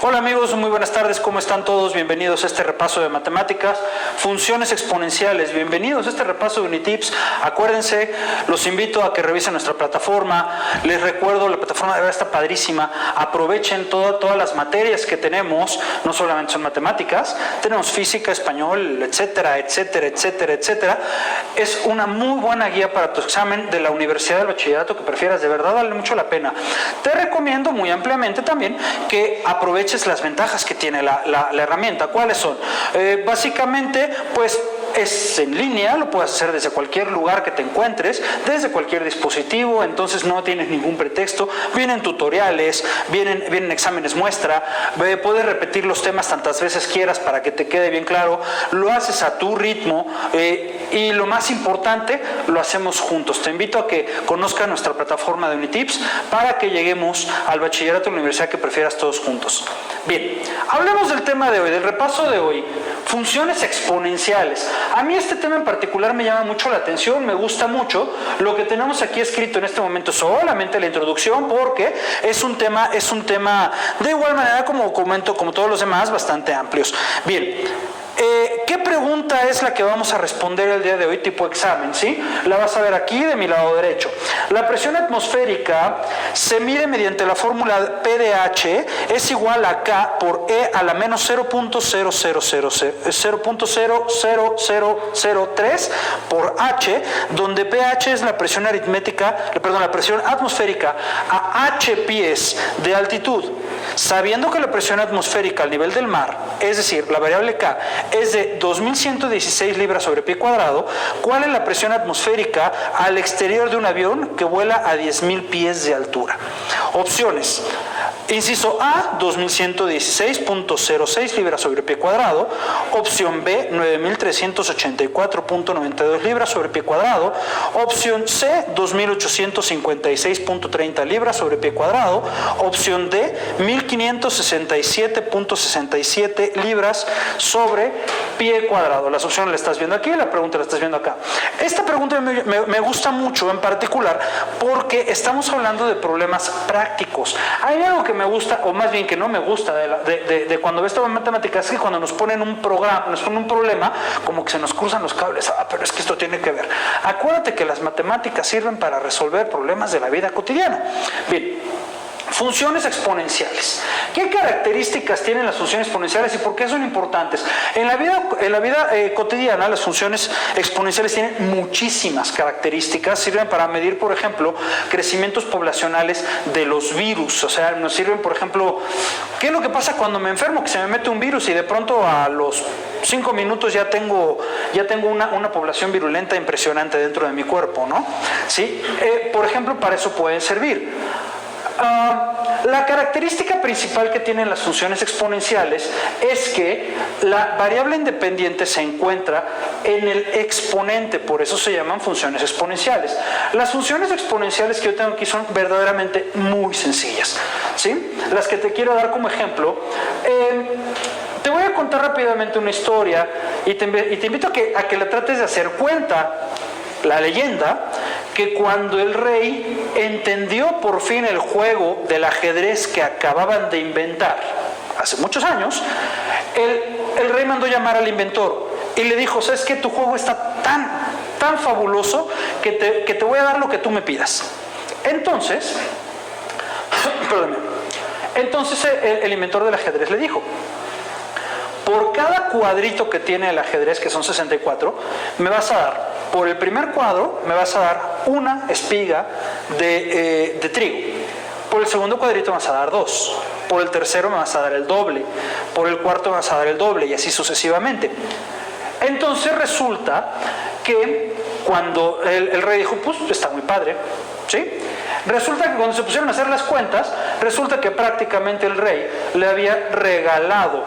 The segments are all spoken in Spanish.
Hola amigos, muy buenas tardes, ¿cómo están todos? Bienvenidos a este repaso de matemáticas, funciones exponenciales, bienvenidos a este repaso de Unitips. Acuérdense, los invito a que revisen nuestra plataforma, les recuerdo, la plataforma de verdad está padrísima, aprovechen todas las materias que tenemos, no solamente son matemáticas, tenemos física, español, etcétera, etcétera, etcétera, etcétera. Es una muy buena guía para tu examen de la universidad del bachillerato que prefieras, de verdad vale mucho la pena. Te recomiendo muy ampliamente también que aproveches las ventajas que tiene la herramienta. ¿Cuáles son? Básicamente, pues es en línea, lo puedes hacer desde cualquier lugar que te encuentres, desde cualquier dispositivo, entonces no tienes ningún pretexto, vienen tutoriales, vienen exámenes muestra, puedes repetir los temas tantas veces quieras para que te quede bien claro, lo haces a tu ritmo y lo más importante, lo hacemos juntos. Te invito a que conozcas nuestra plataforma de Unitips para que lleguemos al bachillerato de la universidad que prefieras todos juntos. Bien, hablemos del tema de hoy, del repaso de hoy, funciones exponenciales. A mí este tema en particular me llama mucho la atención, me gusta mucho. Lo que tenemos aquí escrito en este momento es solamente la introducción porque es un tema de igual manera como comento, como todos los demás, bastante amplios. Bien. ¿Qué pregunta es la que vamos a responder el día de hoy tipo examen? ¿Sí? La vas a ver aquí de mi lado derecho. La presión atmosférica se mide mediante la fórmula PdH es igual a K por E a la menos 0.00003 por H, donde pH es la presión la presión atmosférica a H pies de altitud. Sabiendo que la presión atmosférica al nivel del mar, es decir, la variable K, es de 2116 libras sobre pie cuadrado, ¿cuál es la presión atmosférica al exterior de un avión que vuela a 10.000 pies de altura? Opciones. Inciso A, 2116.06 libras sobre pie cuadrado. Opción B, 9384.92 libras sobre pie cuadrado. Opción C, 2856.30 libras sobre pie cuadrado. Opción D, 1567.67 libras sobre pie cuadrado. Las opciones las estás viendo aquí, la pregunta la estás viendo acá. Esta pregunta me gusta mucho en particular porque estamos hablando de problemas prácticos. Hay algo que me gusta, o más bien que no me gusta de cuando ves todas matemáticas, es que cuando nos ponen un problema, como que se nos cruzan los cables. Pero es que esto tiene que ver. Acuérdate que las matemáticas sirven para resolver problemas de la vida cotidiana. Bien. Funciones exponenciales. ¿Qué características tienen las funciones exponenciales y por qué son importantes? En la vida cotidiana, las funciones exponenciales tienen muchísimas características. Sirven para medir, por ejemplo, crecimientos poblacionales de los virus. O sea, nos sirven, por ejemplo, ¿qué es lo que pasa cuando me enfermo? Que se me mete un virus y de pronto a los 5 minutos ya tengo una población virulenta impresionante dentro de mi cuerpo, ¿no? ¿Sí? Por ejemplo, para eso pueden servir. La característica principal que tienen las funciones exponenciales es que la variable independiente se encuentra en el exponente, por eso se llaman funciones exponenciales. Las funciones exponenciales que yo tengo aquí son verdaderamente muy sencillas, ¿sí? Las que te quiero dar como ejemplo. Te voy a contar rápidamente una historia y te invito a que la trates de hacer cuenta. La leyenda que cuando el rey entendió por fin el juego del ajedrez que acababan de inventar hace muchos años, el rey mandó llamar al inventor y le dijo: ¿sabes qué? Tu juego está tan fabuloso que te voy a dar lo que tú me pidas. Entonces, el inventor del ajedrez le dijo: por cada cuadrito que tiene el ajedrez, que son 64, me vas a dar, por el primer cuadro, me vas a dar una espiga de trigo. Por el segundo cuadrito me vas a dar 2. Por el tercero me vas a dar el doble. Por el cuarto me vas a dar el doble y así sucesivamente. Entonces resulta que cuando el rey dijo: pues está muy padre, ¿sí? Resulta que cuando se pusieron a hacer las cuentas, resulta que prácticamente el rey le había regalado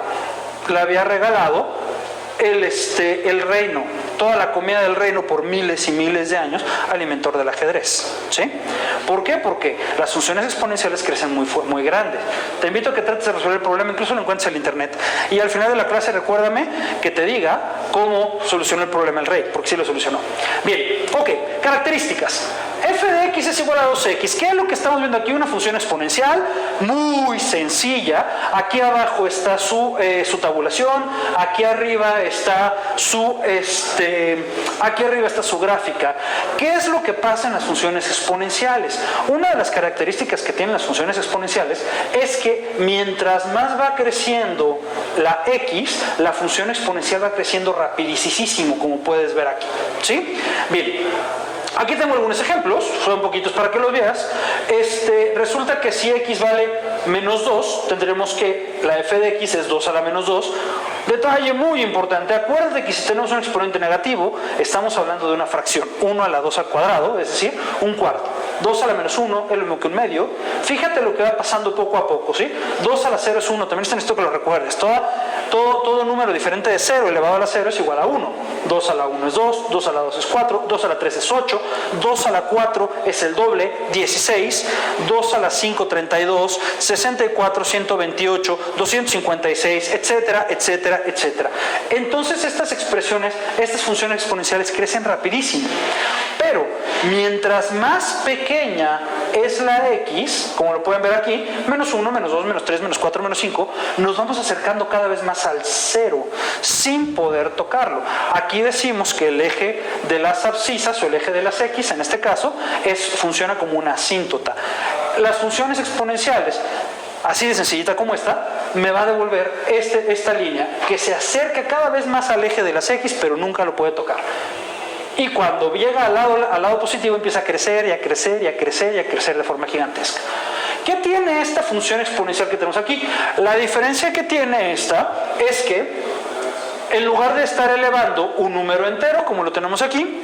el reino, toda la comida del reino por miles y miles de años al inventor del ajedrez, ¿sí? ¿Por qué? Porque las funciones exponenciales crecen muy grandes. Te invito a que trates de resolver el problema, incluso lo encuentres en internet. Y al final de la clase recuérdame que te diga cómo solucionó el problema el rey, porque sí lo solucionó. Bien, ok, características. f de x es igual a 2x. ¿Qué es lo que estamos viendo aquí? Una función exponencial muy sencilla. Aquí abajo está su tabulación, aquí arriba está su gráfica. ¿Qué es lo que pasa en las funciones exponenciales? Una de las características que tienen las funciones exponenciales es que mientras más va creciendo la x, la función exponencial va creciendo rapidísimo, como puedes ver aquí. ¿Sí? Bien. Aquí tengo algunos ejemplos, son poquitos para que los veas. Resulta que si x vale menos 2, tendremos que la f de x es 2 a la menos 2. Detalle muy importante, acuérdate que si tenemos un exponente negativo, estamos hablando de una fracción, 1 a la 2 al cuadrado, es decir, un cuarto. 2 a la menos 1 es lo mismo que un medio. Fíjate lo que va pasando poco a poco, ¿sí? 2 a la 0 es 1, también necesito que lo recuerdes. Todo número diferente de 0 elevado a la 0 es igual a 1. 2 a la 1 es 2, 2 a la 2 es 4, 2 a la 3 es 8, 2 a la 4 es el doble, 16, 2 a la 5, 32, 64, 128, 256, etcétera, etcétera, etcétera. Entonces estas expresiones, estas funciones exponenciales crecen rapidísimo. Pero mientras más pequeña es la x, como lo pueden ver aquí, menos 1, menos 2, menos 3, menos 4, menos 5, nos vamos acercando cada vez más al 0, sin poder tocarlo. Aquí decimos que el eje de las abscisas, o el eje de las x, en este caso, funciona como una asíntota. Las funciones exponenciales, así de sencillita como esta, me va a devolver esta línea que se acerca cada vez más al eje de las x, pero nunca lo puede tocar. Y cuando llega al lado positivo empieza a crecer y a crecer y a crecer y a crecer de forma gigantesca. ¿Qué tiene esta función exponencial que tenemos aquí? La diferencia que tiene esta es que en lugar de estar elevando un número entero, como lo tenemos aquí,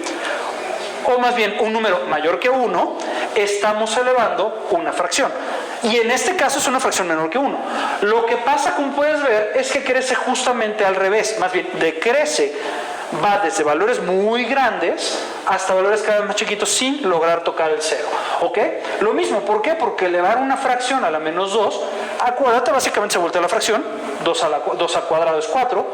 o más bien un número mayor que 1, estamos elevando una fracción. Y en este caso es una fracción menor que 1. Lo que pasa, como puedes ver, es que crece justamente al revés, más bien decrece. Va desde valores muy grandes hasta valores cada vez más chiquitos sin lograr tocar el 0. ¿Ok? Lo mismo, ¿por qué? Porque elevar una fracción a la menos 2, acuérdate, básicamente se voltea la fracción, 2 al cuadrado es 4,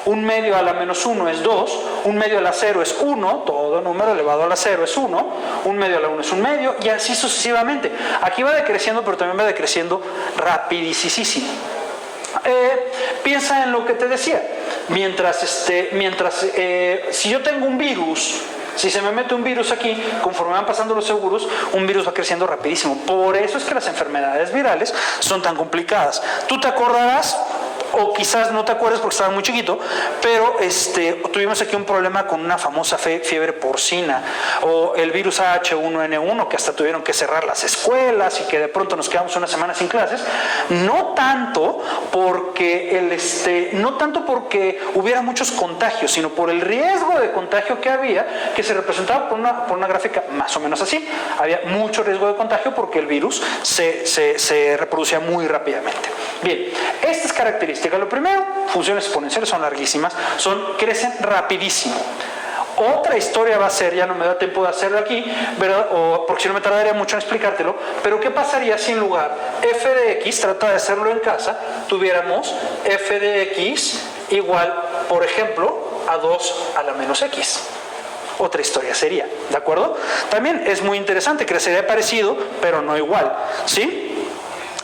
un medio a la menos 1 es 2, un medio a la 0 es 1, todo número elevado a la 0 es 1, un medio a la 1 es un medio, y así sucesivamente. Aquí va decreciendo, pero también va decreciendo rapidísimo. Piensa en lo que te decía. Si yo tengo un virus, si se me mete un virus aquí, conforme van pasando los segundos, un virus va creciendo rapidísimo. Por eso es que las enfermedades virales son tan complicadas. Tú te acordarás, o quizás no te acuerdas porque estabas muy chiquito, pero tuvimos aquí un problema con una famosa fiebre porcina, o el virus H1N1, que hasta tuvieron que cerrar las escuelas y que de pronto nos quedamos una semana sin clases. No tanto porque hubiera muchos contagios, sino por el riesgo de contagio que había, que se representaba por una gráfica más o menos así. Había mucho riesgo de contagio porque el virus se reproducía muy rápidamente. Bien, estas características. Lo primero, funciones exponenciales son larguísimas, crecen rapidísimo. Otra historia va a ser, ya no me da tiempo de hacerlo aquí, ¿verdad? Porque si no me tardaría mucho en explicártelo, pero ¿qué pasaría si en lugar f de x, trata de hacerlo en casa, tuviéramos f de x igual, por ejemplo, a 2 a la menos x? Otra historia sería, ¿de acuerdo? También es muy interesante, crecería parecido, pero no igual, ¿sí?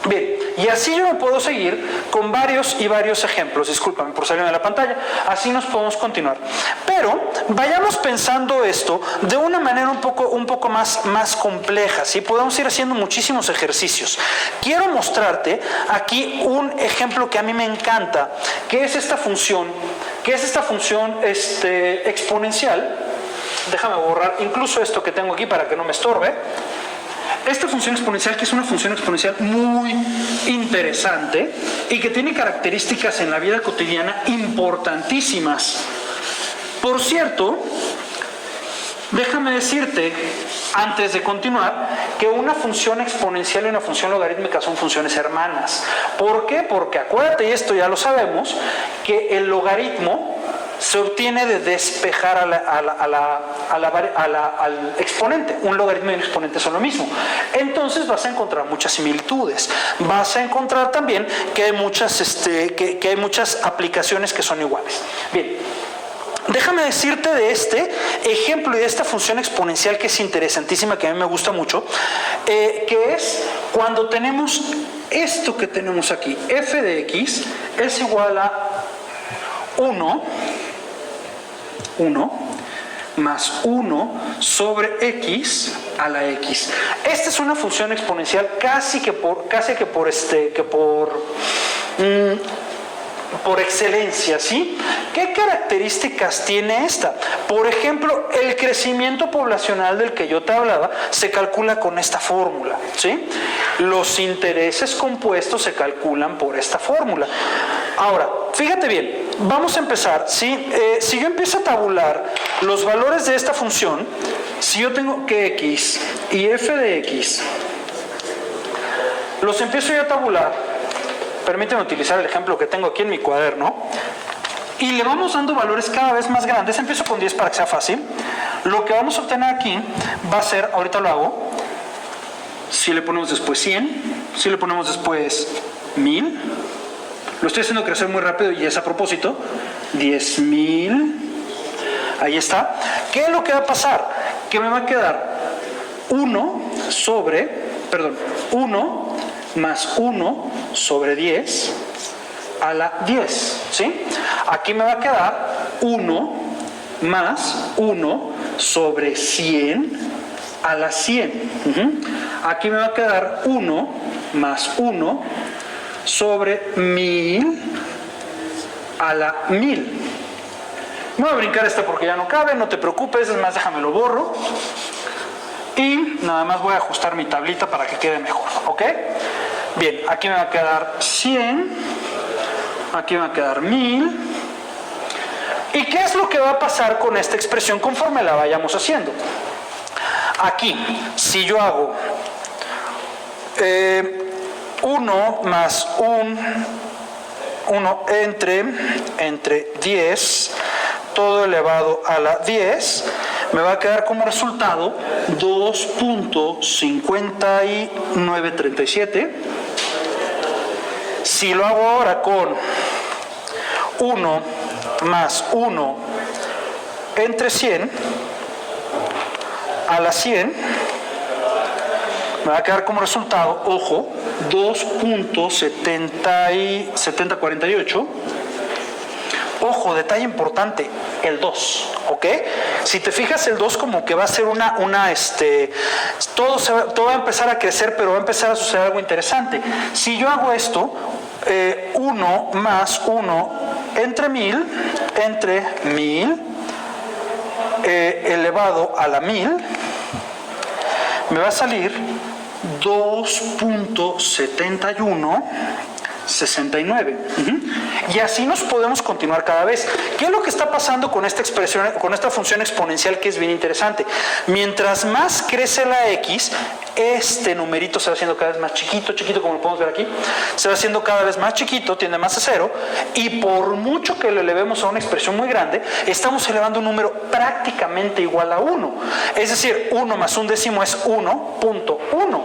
Bien, y así yo me puedo seguir con varios ejemplos. Discúlpame por salirme de la pantalla. Así nos podemos continuar. Pero vayamos pensando esto de una manera un poco más compleja, ¿sí? Podemos ir haciendo muchísimos ejercicios. Quiero mostrarte aquí un ejemplo que a mí me encanta, que es esta función exponencial. Déjame borrar incluso esto que tengo aquí para que no me estorbe. Esta función exponencial, que es una función exponencial muy interesante y que tiene características en la vida cotidiana importantísimas. Por cierto, déjame decirte, antes de continuar, que una función exponencial y una función logarítmica son funciones hermanas. ¿Por qué? Porque acuérdate, y esto ya lo sabemos, que el logaritmo se obtiene de despejar al exponente. Un logaritmo y un exponente son lo mismo. Entonces vas a encontrar muchas similitudes. Vas a encontrar también que hay muchas aplicaciones que son iguales. Bien, Déjame decirte de este ejemplo y de esta función exponencial que es interesantísima, que a mí me gusta mucho, que es cuando tenemos esto que tenemos aquí, f de x es igual a 1 más 1 sobre x a la x. Esta es una función exponencial casi que por excelencia, ¿sí? ¿Qué características tiene esta? Por ejemplo, el crecimiento poblacional del que yo te hablaba se calcula con esta fórmula, ¿sí? Los intereses compuestos se calculan por esta fórmula. Ahora, fíjate bien, vamos a empezar, ¿sí? Si yo empiezo a tabular los valores de esta función, si yo tengo que x y f de x, los empiezo yo a tabular. Permíteme utilizar el ejemplo que tengo aquí en mi cuaderno. Y le vamos dando valores cada vez más grandes. Empiezo con 10 para que sea fácil. Lo que vamos a obtener aquí va a ser, ahorita lo hago, si le ponemos después 100, si le ponemos después 1000, lo estoy haciendo crecer muy rápido y es a propósito, 10,000, ahí está. ¿Qué es lo que va a pasar? Que me va a quedar 1 más 1 sobre 10 a la 10, ¿sí? Aquí me va a quedar 1 más 1 sobre 100 a la 100. Aquí me va a quedar 1 más 1 sobre 1000 a la 1000. Me voy a brincar esta porque ya no cabe, no te preocupes, es más, déjame lo borro. Y nada más voy a ajustar mi tablita para que quede mejor, ¿ok? Bien, aquí me va a quedar 100, aquí me va a quedar 1000. ¿Y qué es lo que va a pasar con esta expresión conforme la vayamos haciendo? Aquí, si yo hago 1 más 1 entre 10, todo elevado a la 10, me va a quedar como resultado 2.5937. Si lo hago ahora con 1 más 1 entre 100 a la 100, me va a quedar como resultado, ojo, 2.7048. Ojo, detalle importante, el 2, ¿ok? Si te fijas, el 2 como que va a ser todo va a empezar a crecer, pero va a empezar a suceder algo interesante. Si yo hago esto, 1 más 1 entre 1000, elevado a la 1000, me va a salir 2.7169. Y así nos podemos continuar cada vez. ¿Qué es lo que está pasando con esta expresión, con esta función exponencial, que es bien interesante? Mientras más crece la x, este numerito se va haciendo cada vez más chiquito, como lo podemos ver aquí, se va haciendo cada vez más chiquito, tiende más a 0, y por mucho que lo elevemos a una expresión muy grande, estamos elevando un número prácticamente igual a 1. Es decir, 1 más un décimo es 1.1.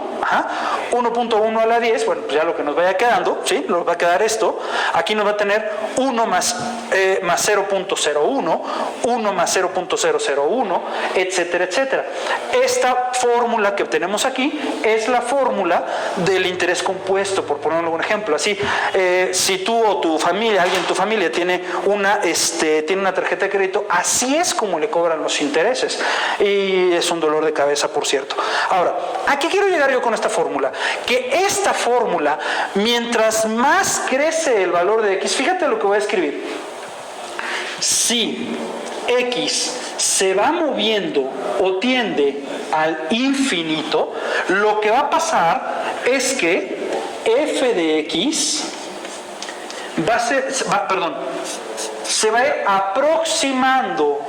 1.1 a la 10, bueno, pues ya lo que nos vaya quedando, ¿sí? Nos va a quedar esto. Aquí nos va a tener 1 más 0.01, 1 más 0.001, etcétera, etcétera. Esta fórmula que obtenemos aquí es la fórmula del interés compuesto, por poner algún ejemplo. Así, si tú o tu familia, alguien en tu familia tiene una tarjeta de crédito, así es como le cobran los intereses. Y es un dolor de cabeza, por cierto. Ahora, ¿a qué quiero llegar yo con esta fórmula? Que esta fórmula, mientras más crece el valor de x, fíjate lo que voy a escribir. Si x se va moviendo o tiende al infinito, lo que va a pasar es que f de x se va a ir aproximando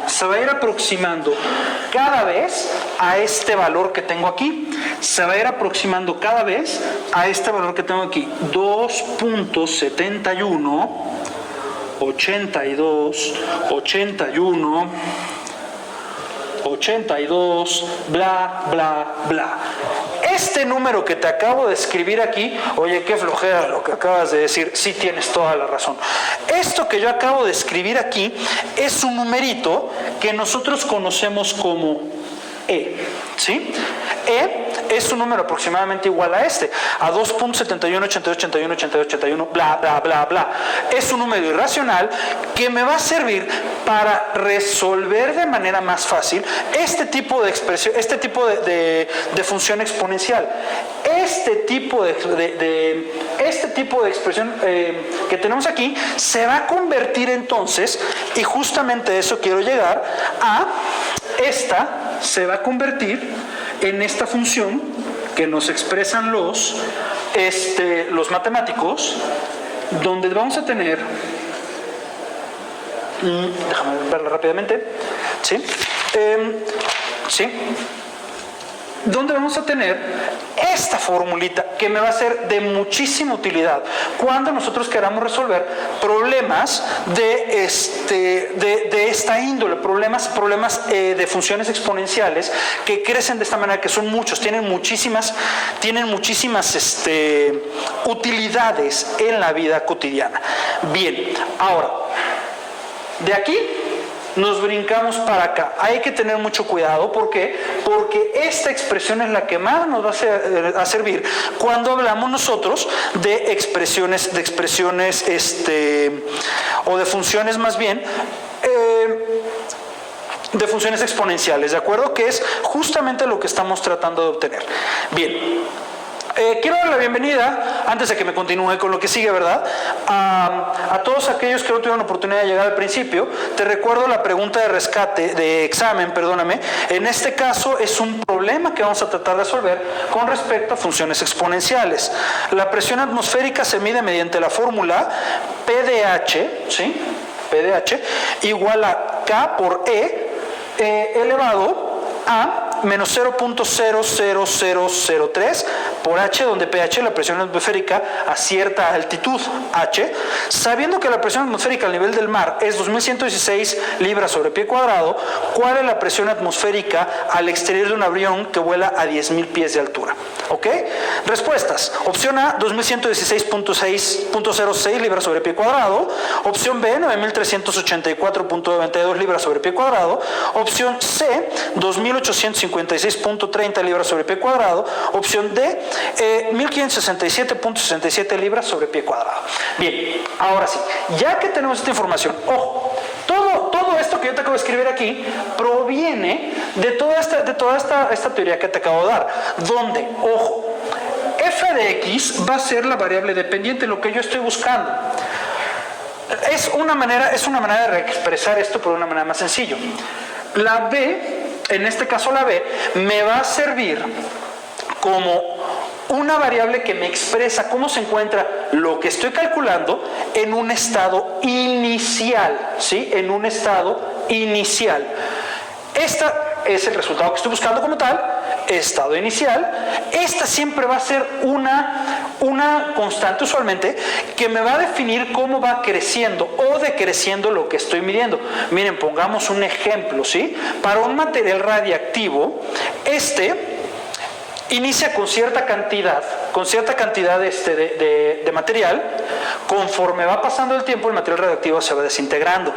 cada vez a este valor que tengo aquí. Se va a ir aproximando cada vez a este valor que tengo aquí, 2.71, 82, 81, 82, bla, bla, bla. este número que te acabo de escribir aquí, oye, qué flojera lo que acabas de decir, sí tienes toda la razón. Esto que yo acabo de escribir aquí es un numerito que nosotros conocemos como E, ¿sí? E es un número aproximadamente igual a este, a 2.71, 82, 81, 82, 81, bla, bla, bla, bla. Es un número irracional que me va a servir para resolver de manera más fácil este tipo de expresión, este tipo de función exponencial. Este tipo de expresión que tenemos aquí se va a convertir entonces, y justamente eso quiero llegar a esta, se va a convertir en esta función que nos expresan los matemáticos, donde vamos a tener, déjame verlo rápidamente, ¿sí? ¿Sí? Donde vamos a tener esta formulita que me va a ser de muchísima utilidad cuando nosotros queramos resolver problemas de esta índole, problemas de funciones exponenciales que crecen de esta manera, que son muchos, tienen muchísimas utilidades en la vida cotidiana. Bien, ahora, de aquí nos brincamos para acá. Hay que tener mucho cuidado. ¿Por qué? Porque esta expresión es la que más nos va a servir cuando hablamos nosotros de expresiones o de funciones más bien, de funciones exponenciales, ¿de acuerdo? Que es justamente lo que estamos tratando de obtener. Bien. Quiero dar la bienvenida, antes de que me continúe con lo que sigue, ¿verdad? A todos aquellos que no tuvieron oportunidad de llegar al principio. Te recuerdo la pregunta de rescate, de examen, perdóname. En este caso es un problema que vamos a tratar de resolver con respecto a funciones exponenciales. La presión atmosférica se mide mediante la fórmula PdH, ¿sí? PdH igual a K por E elevado a menos 0.00003 por H, donde pH, la presión atmosférica a cierta altitud H, sabiendo que la presión atmosférica al nivel del mar es 2116 libras sobre pie cuadrado. ¿Cuál es la presión atmosférica al exterior de un avión que vuela a 10.000 pies de altura? ¿Ok? Respuestas. Opción A, 2116.06 libras sobre pie cuadrado. Opción B, 9384.92 libras sobre pie cuadrado. Opción C, 2856.30 libras sobre pie cuadrado. Opción D, 1567.67 libras sobre pie cuadrado. Bien, ahora sí, ya que tenemos esta información, ojo, todo esto que yo te acabo de escribir aquí proviene de toda esta teoría que te acabo de dar, donde, ojo, f de x va a ser la variable dependiente, lo que yo estoy buscando. Es una manera de reexpresar esto por una manera más sencilla. La b, en este caso la b, me va a servir como una variable que me expresa cómo se encuentra lo que estoy calculando en un estado inicial, ¿sí? En un estado inicial. Esta es el resultado que estoy buscando como tal, estado inicial. Esta siempre va a ser una constante usualmente que me va a definir cómo va creciendo o decreciendo lo que estoy midiendo. Miren, pongamos un ejemplo, ¿sí? Para un material radiactivo, inicia con cierta cantidad de material. Conforme va pasando el tiempo, el material radioactivo se va desintegrando.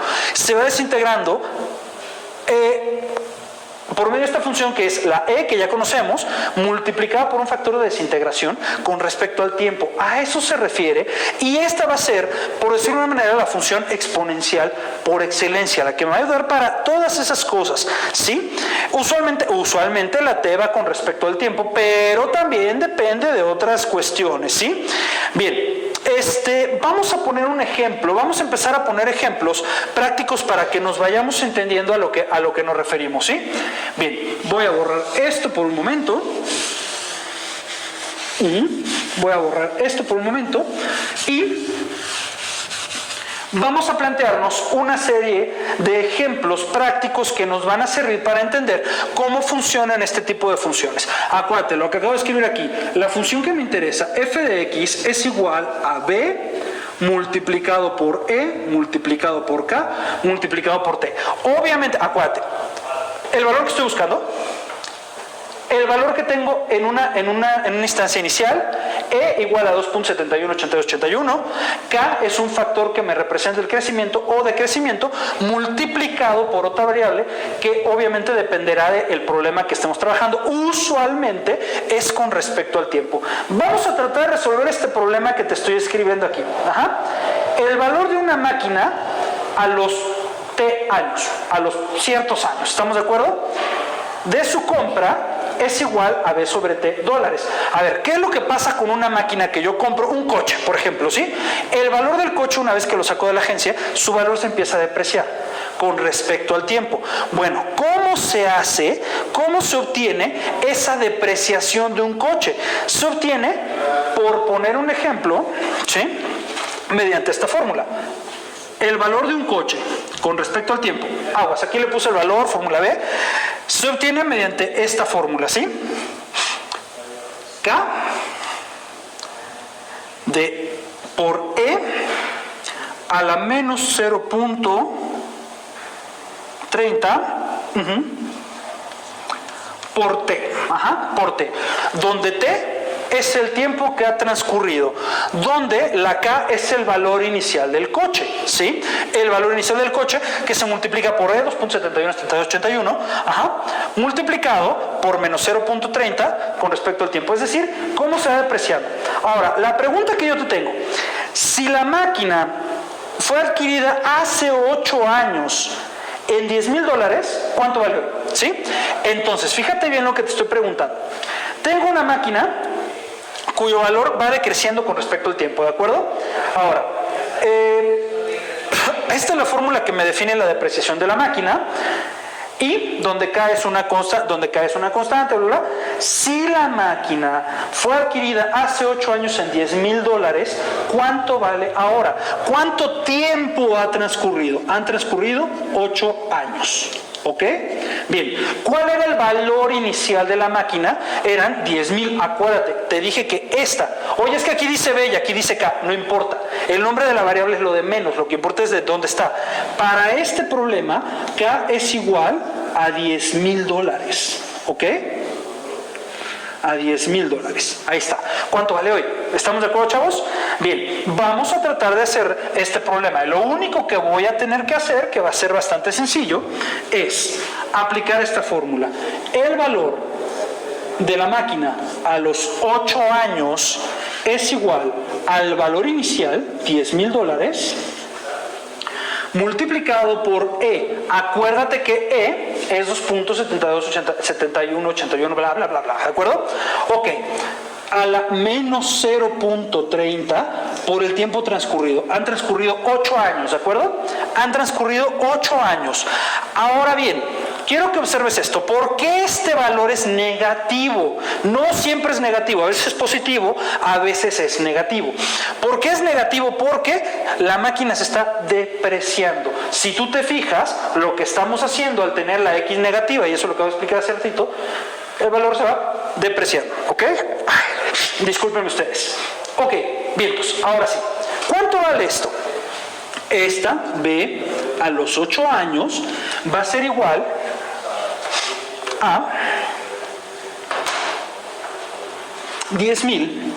Por medio de esta función que es la E, que ya conocemos, multiplicada por un factor de desintegración con respecto al tiempo. A eso se refiere, y esta va a ser, por decirlo de una manera, la función exponencial por excelencia, la que me va a ayudar para todas esas cosas, ¿sí? Usualmente la T va con respecto al tiempo, pero también depende de otras cuestiones, ¿sí? Bien. Vamos a poner un ejemplo, vamos a empezar a poner ejemplos prácticos para que nos vayamos entendiendo a lo que nos referimos, ¿sí? Bien, voy a borrar esto por un momento. Y vamos a plantearnos una serie de ejemplos prácticos que nos van a servir para entender cómo funcionan este tipo de funciones. Acuérdate, lo que acabo de escribir aquí, la función que me interesa, f de x, es igual a b multiplicado por e, multiplicado por k, multiplicado por t. Obviamente, acuérdate, el valor que estoy buscando el valor que tengo en una instancia inicial, E igual a 2.718281, K es un factor que me representa el crecimiento o decrecimiento multiplicado por otra variable que obviamente dependerá del problema que estemos trabajando. Usualmente es con respecto al tiempo. Vamos a tratar de resolver este problema que te estoy escribiendo aquí. El valor de una máquina a los T años, a los ciertos años, ¿estamos de acuerdo? De su compra es igual a B sobre T dólares. A ver, ¿qué es lo que pasa con una máquina que yo compro? Un coche, por ejemplo, ¿sí? El valor del coche, una vez que lo saco de la agencia, su valor se empieza a depreciar con respecto al tiempo. Bueno, ¿cómo se hace? ¿Cómo se obtiene esa depreciación de un coche? Se obtiene, por poner un ejemplo, ¿sí?, mediante esta fórmula. El valor de un coche con respecto al tiempo, aguas, aquí le puse el valor, fórmula B, se obtiene mediante esta fórmula, ¿sí? K de por E a la menos 0.30 por T, por T, donde T es el tiempo que ha transcurrido, donde la K es el valor inicial del coche, ¿sí? El valor inicial del coche que se multiplica por E, 2.718281, multiplicado por menos 0.30 con respecto al tiempo, es decir, cómo se va depreciando. Ahora, la pregunta que yo te tengo, si la máquina fue adquirida hace 8 años en $10,000, ¿cuánto valió? ¿Sí? Entonces, fíjate bien lo que te estoy preguntando. Tengo una máquina cuyo valor va decreciendo con respecto al tiempo, ¿de acuerdo? Ahora, esta es la fórmula que me define la depreciación de la máquina, y donde K es una constante, bla, bla. Si la máquina fue adquirida hace 8 años en $10,000, ¿cuánto vale ahora? ¿Cuánto tiempo ha transcurrido? Han transcurrido 8 años. ¿Ok? Bien, ¿cuál era el valor inicial de la máquina? Eran 10,000, acuérdate, te dije que esta, oye, es que aquí dice B y aquí dice K, no importa, el nombre de la variable es lo de menos, lo que importa es de dónde está. Para este problema, K es igual a $10,000, ¿ok? A $10,000, ahí está. ¿Cuánto vale hoy? ¿Estamos de acuerdo, chavos? Bien, vamos a tratar de hacer este problema. Lo único que voy a tener que hacer, que va a ser bastante sencillo, es aplicar esta fórmula. El valor de la máquina a los 8 años es igual al valor inicial, $10,000, multiplicado por E. Acuérdate que E es 2.727181, bla, bla, bla, bla, ¿de acuerdo? Ok, a la menos 0.30 por el tiempo transcurrido. Han transcurrido 8 años, ¿de acuerdo? Han transcurrido 8 años. Ahora bien, quiero que observes esto. ¿Por qué este valor es negativo? No siempre es negativo, a veces es positivo, a veces es negativo. ¿Por qué es negativo? Porque la máquina se está depreciando. Si tú te fijas, lo que estamos haciendo al tener la X negativa, y eso es lo que voy a explicar hace ratito, el valor se va depreciando, ¿ok? Discúlpenme ustedes. Ok, bien, pues ahora sí. ¿Cuánto vale esto? Esta B a los 8 años va a ser igual a 10,000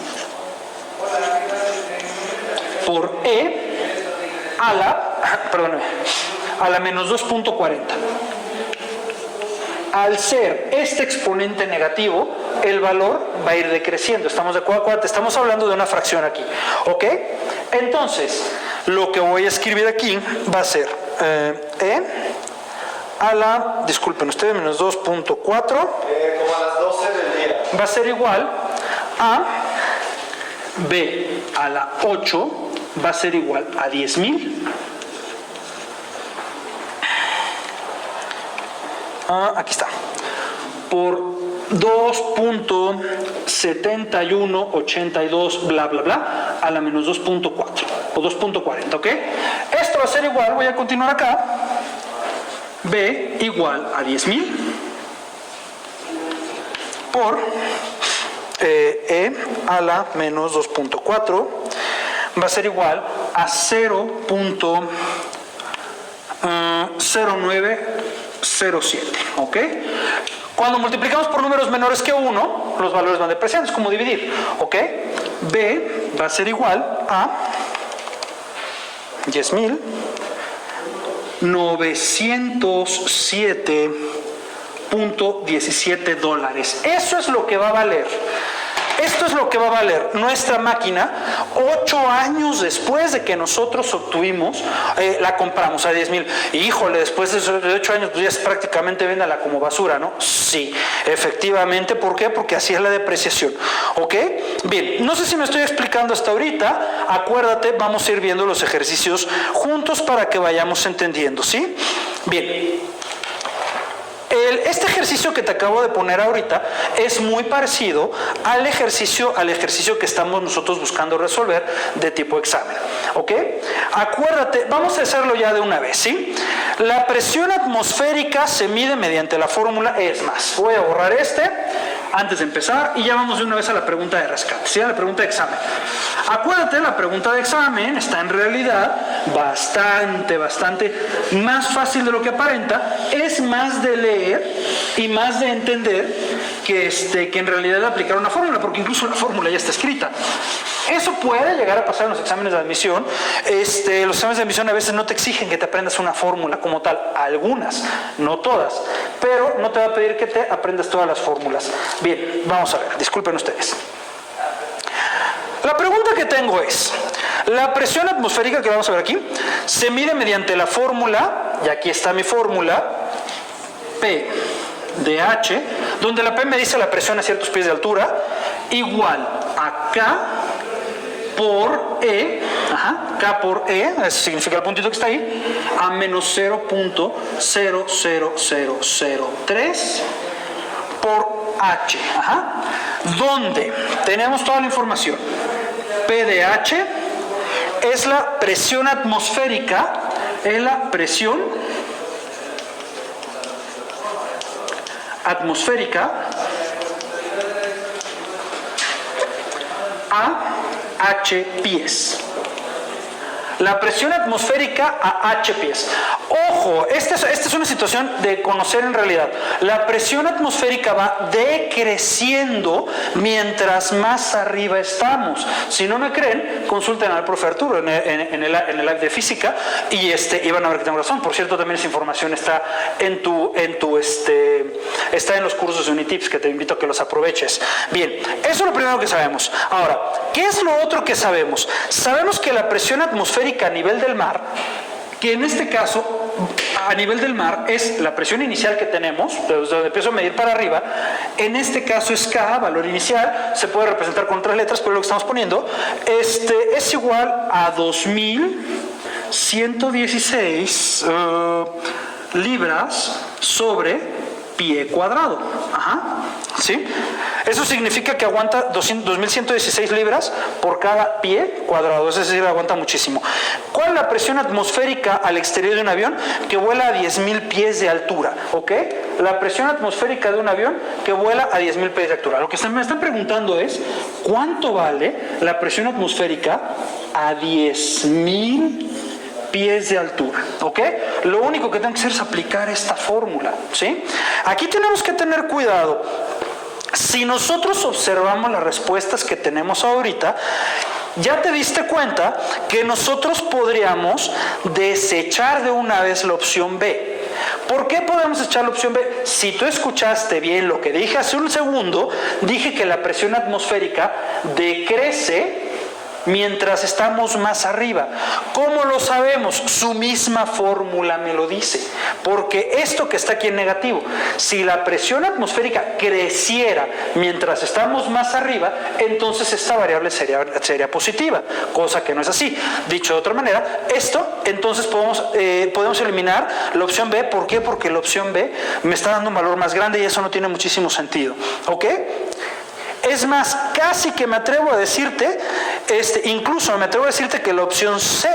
por E a la menos 2.40. Al ser este exponente negativo, el valor va a ir decreciendo. ¿Estamos de acuerdo? Acuérdate, estamos hablando de una fracción aquí. ¿Ok? Entonces, lo que voy a escribir aquí va a ser E a la, disculpen ustedes, menos 2.4. Como a las 12 del día. Va a ser igual a B a la 8, va a ser igual a 10,000. Aquí está, por 2.7182 bla bla bla a la menos 2.4 o 2.40, ¿ok? Esto va a ser igual, voy a continuar acá, B igual a 10,000 por E a la menos 2.4 va a ser igual a 0.0907, ¿ok? Cuando multiplicamos por números menores que 1, los valores van depreciando, es como dividir, ¿ok? B va a ser igual a 10,907.17 dólares. Eso es lo que va a valer. Esto es lo que va a valer nuestra máquina 8 años después de que nosotros obtuvimos, la compramos a 10,000. Híjole, después de 8 años, pues ya es prácticamente véndala como basura, ¿no? Sí, efectivamente. ¿Por qué? Porque así es la depreciación. ¿Ok? Bien, no sé si me estoy explicando hasta ahorita. Acuérdate, vamos a ir viendo los ejercicios juntos para que vayamos entendiendo, ¿sí? Bien. Este ejercicio que te acabo de poner ahorita es muy parecido al ejercicio que estamos nosotros buscando resolver de tipo examen, ¿ok? Acuérdate, vamos a hacerlo ya de una vez, ¿sí? La presión atmosférica se mide mediante la fórmula, es más, voy a borrar antes de empezar y ya vamos de una vez a la pregunta de rescate, ¿sí? A la pregunta de examen. Acuérdate, la pregunta de examen está en realidad bastante más fácil de lo que aparenta, es más de leer y más de entender que en realidad aplicar una fórmula, porque incluso la fórmula ya está escrita. Eso puede llegar a pasar en los exámenes de admisión. Los exámenes de admisión a veces no te exigen que te aprendas una fórmula como tal, algunas, no todas, pero no te va a pedir que te aprendas todas las fórmulas. Bien, vamos a ver, disculpen ustedes. La pregunta que tengo es, la presión atmosférica que vamos a ver aquí, se mide mediante la fórmula, y aquí está mi fórmula, P de H, donde la P me dice la presión a ciertos pies de altura, igual a K por E, K por E, eso significa el puntito que está ahí, a menos 0.00003 por H, donde tenemos toda la información. P de H es la presión atmosférica, es la presión atmosférica a H pies. La presión atmosférica a H pies. Ojo, esta es una situación de conocer en realidad. La presión atmosférica va decreciendo mientras más arriba estamos. Si no me creen, consulten al profe Arturo en el live de física y van a ver que tengo razón. Por cierto, también esa información está está en los cursos de Unitips, que te invito a que los aproveches. Bien, eso es lo primero que sabemos. Ahora, ¿qué es lo otro que sabemos? Sabemos que la presión atmosférica a nivel del mar, que en este caso a nivel del mar es la presión inicial que tenemos, desde donde empiezo a medir para arriba, en este caso es K, valor inicial, se puede representar con otras letras, pero lo que estamos poniendo, es igual a 2116 libras sobre pie cuadrado. ¿Sí? Eso significa que aguanta 2116 libras por cada pie cuadrado, es decir, aguanta muchísimo. ¿Cuál es la presión atmosférica al exterior de un avión? Que vuela a 10,000 pies de altura, ¿ok? La presión atmosférica de un avión que vuela a 10,000 pies de altura. Lo que me están preguntando es, ¿cuánto vale la presión atmosférica a 10,000 pies de altura? ¿Ok? Lo único que tengo que hacer es aplicar esta fórmula, ¿sí? Aquí tenemos que tener cuidado. Si nosotros observamos las respuestas que tenemos ahorita, ya te diste cuenta que nosotros podríamos desechar de una vez la opción B. ¿Por qué podemos echar la opción B? Si tú escuchaste bien lo que dije hace un segundo, dije que la presión atmosférica decrece mientras estamos más arriba. ¿Cómo lo sabemos? Su misma fórmula me lo dice. Porque esto que está aquí en negativo, si la presión atmosférica creciera mientras estamos más arriba, entonces esta variable sería positiva, cosa que no es así. Dicho de otra manera, entonces podemos eliminar la opción B. ¿Por qué? Porque la opción B me está dando un valor más grande y eso no tiene muchísimo sentido. ¿Ok? Es más, casi que me atrevo a decirte, incluso me atrevo a decirte que la opción C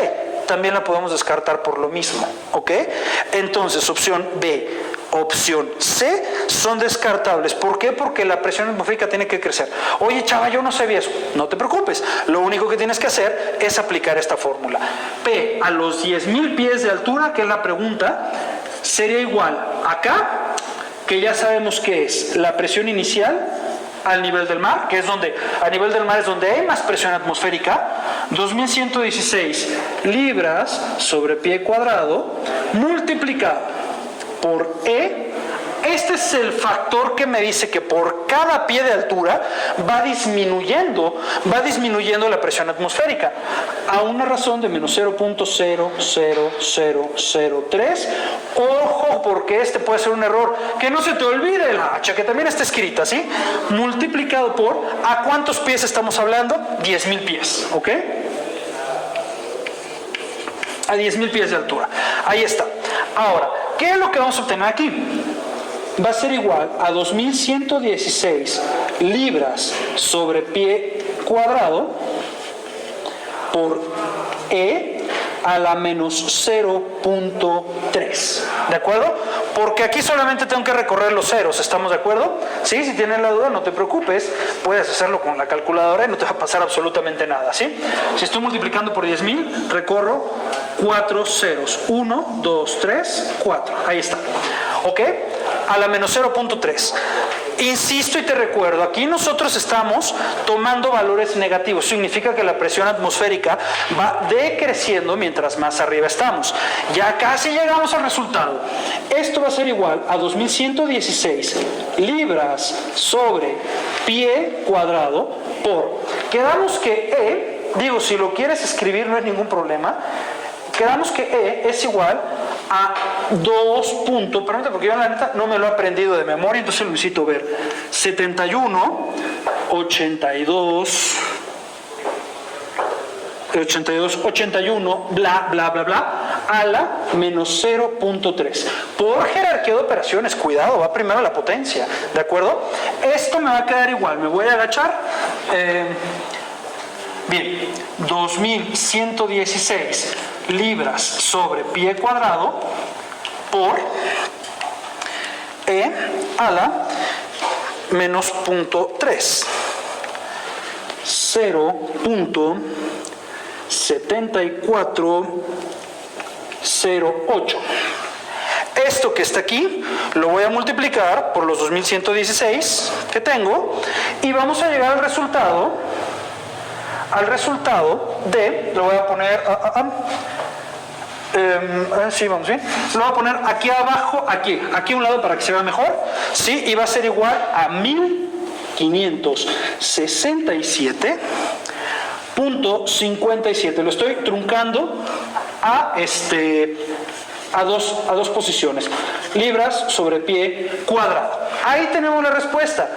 también la podemos descartar por lo mismo, ¿ok? Entonces, opción B, opción C son descartables. ¿Por qué? Porque la presión atmosférica tiene que crecer. Oye, chava, yo no sabía eso. No te preocupes. Lo único que tienes que hacer es aplicar esta fórmula. P a los 10,000 pies de altura, que es la pregunta, sería igual a K que ya sabemos que es la presión inicial al nivel del mar, que es donde, a nivel del mar es donde hay más presión atmosférica, 2116 libras sobre pie cuadrado, multiplicado por E. Este es el factor que me dice que por cada pie de altura va disminuyendo la presión atmosférica a una razón de menos 0.00003. Ojo, porque este puede ser un error. Que no se te olvide la H, que también está escrita, ¿sí? Multiplicado por, ¿a cuántos pies estamos hablando? 10.000 pies, ¿ok? A 10.000 pies de altura. Ahí está. Ahora, ¿qué es lo que vamos a obtener aquí? Va a ser igual a 2116 libras sobre pie cuadrado por E a la menos 0.3. ¿De acuerdo? Porque aquí solamente tengo que recorrer los ceros. ¿Estamos de acuerdo? Sí, si tienen la duda, no te preocupes. Puedes hacerlo con la calculadora y no te va a pasar absolutamente nada. ¿Sí? Si estoy multiplicando por 10.000, recorro 4 ceros. 1, 2, 3, 4. Ahí está. ¿Ok? A la menos 0.3. Insisto y te recuerdo, aquí nosotros estamos tomando valores negativos. Significa que la presión atmosférica va decreciendo mientras más arriba estamos. Ya casi llegamos al resultado. Esto va a ser igual a 2116 libras sobre pie cuadrado por... Quedamos que E, si lo quieres escribir no es ningún problema. Quedamos que E es igual a 2 puntos, permítame porque yo la neta no me lo he aprendido de memoria, entonces lo necesito ver. 71, 82, 81, bla, bla, bla, bla, a la menos 0.3. Por jerarquía de operaciones, cuidado, va primero la potencia, ¿de acuerdo? Esto me va a quedar igual, me voy a agachar. Bien, 2116 libras sobre pie cuadrado por E a la menos 0.3. 0.7408. Esto que está aquí lo voy a multiplicar por los 2116 que tengo y vamos a llegar al resultado de, lo voy a poner, sí, vamos bien, lo voy a poner aquí abajo, aquí a un lado para que se vea mejor, sí, y va a ser igual a 1567.57, lo estoy truncando a dos posiciones, libras sobre pie cuadrado. Ahí tenemos la respuesta.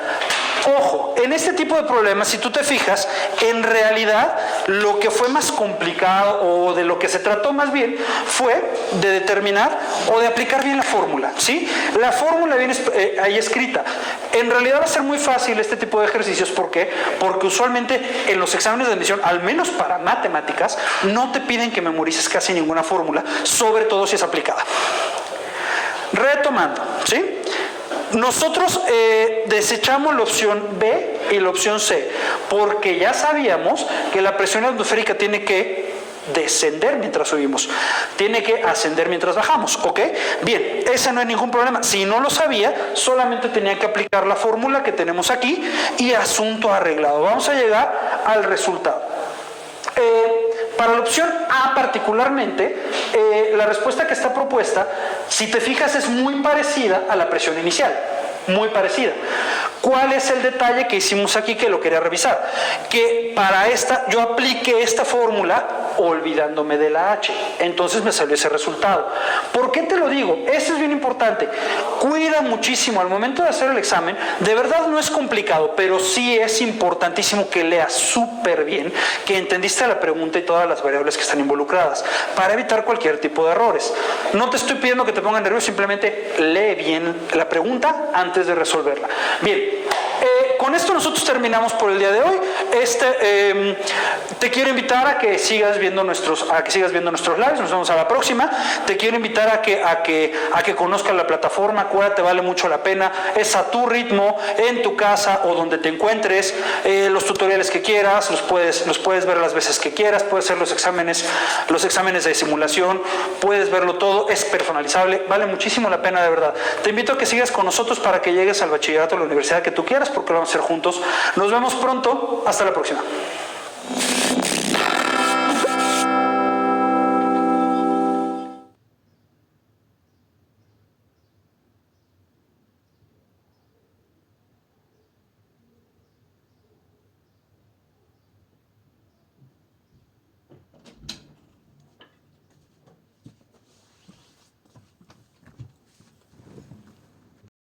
Ojo, en este tipo de problemas, si tú te fijas, en realidad lo que fue más complicado o de lo que se trató más bien fue de determinar o de aplicar bien la fórmula, ¿sí? La fórmula viene ahí escrita. En realidad va a ser muy fácil este tipo de ejercicios. ¿Por qué? Porque usualmente en los exámenes de admisión, al menos para matemáticas, no te piden que memorices casi ninguna fórmula, sobre todo si es aplicada. Retomando, ¿sí? Nosotros desechamos la opción B y la opción C, porque ya sabíamos que la presión atmosférica tiene que descender mientras subimos, tiene que ascender mientras bajamos, ¿ok? Bien, ese no es ningún problema. Si no lo sabía, solamente tenía que aplicar la fórmula que tenemos aquí y asunto arreglado. Vamos a llegar al resultado. Para la opción A particularmente, la respuesta que está propuesta, si te fijas, es muy parecida a la presión inicial, muy parecida. ¿Cuál es el detalle que hicimos aquí que lo quería revisar? Que para esta, yo apliqué esta fórmula olvidándome de la H, entonces me salió ese resultado. ¿Por qué te lo digo? Eso es bien importante. Cuida muchísimo al momento de hacer el examen. De verdad no es complicado, pero sí es importantísimo que leas súper bien, que entendiste la pregunta y todas las variables que están involucradas, para evitar cualquier tipo de errores. No te estoy pidiendo que te pongas nervioso, simplemente lee bien la pregunta antes de resolverla. Bien, con esto nosotros terminamos por el día de hoy. Te quiero invitar a que sigas viendo nuestros lives. Nos vemos a la próxima. Te quiero invitar a que conozcas la plataforma. Acuérdate, vale mucho la pena. Es a tu ritmo, en tu casa o donde te encuentres. Los tutoriales que quieras los puedes ver las veces que quieras. Puedes hacer los exámenes de simulación. Puedes verlo todo. Es personalizable. Vale muchísimo la pena, de verdad. Te invito a que sigas con nosotros para que llegues al bachillerato o la universidad que tú quieras, porque lo vamos a hacer juntos. Nos vemos pronto. Hasta la próxima.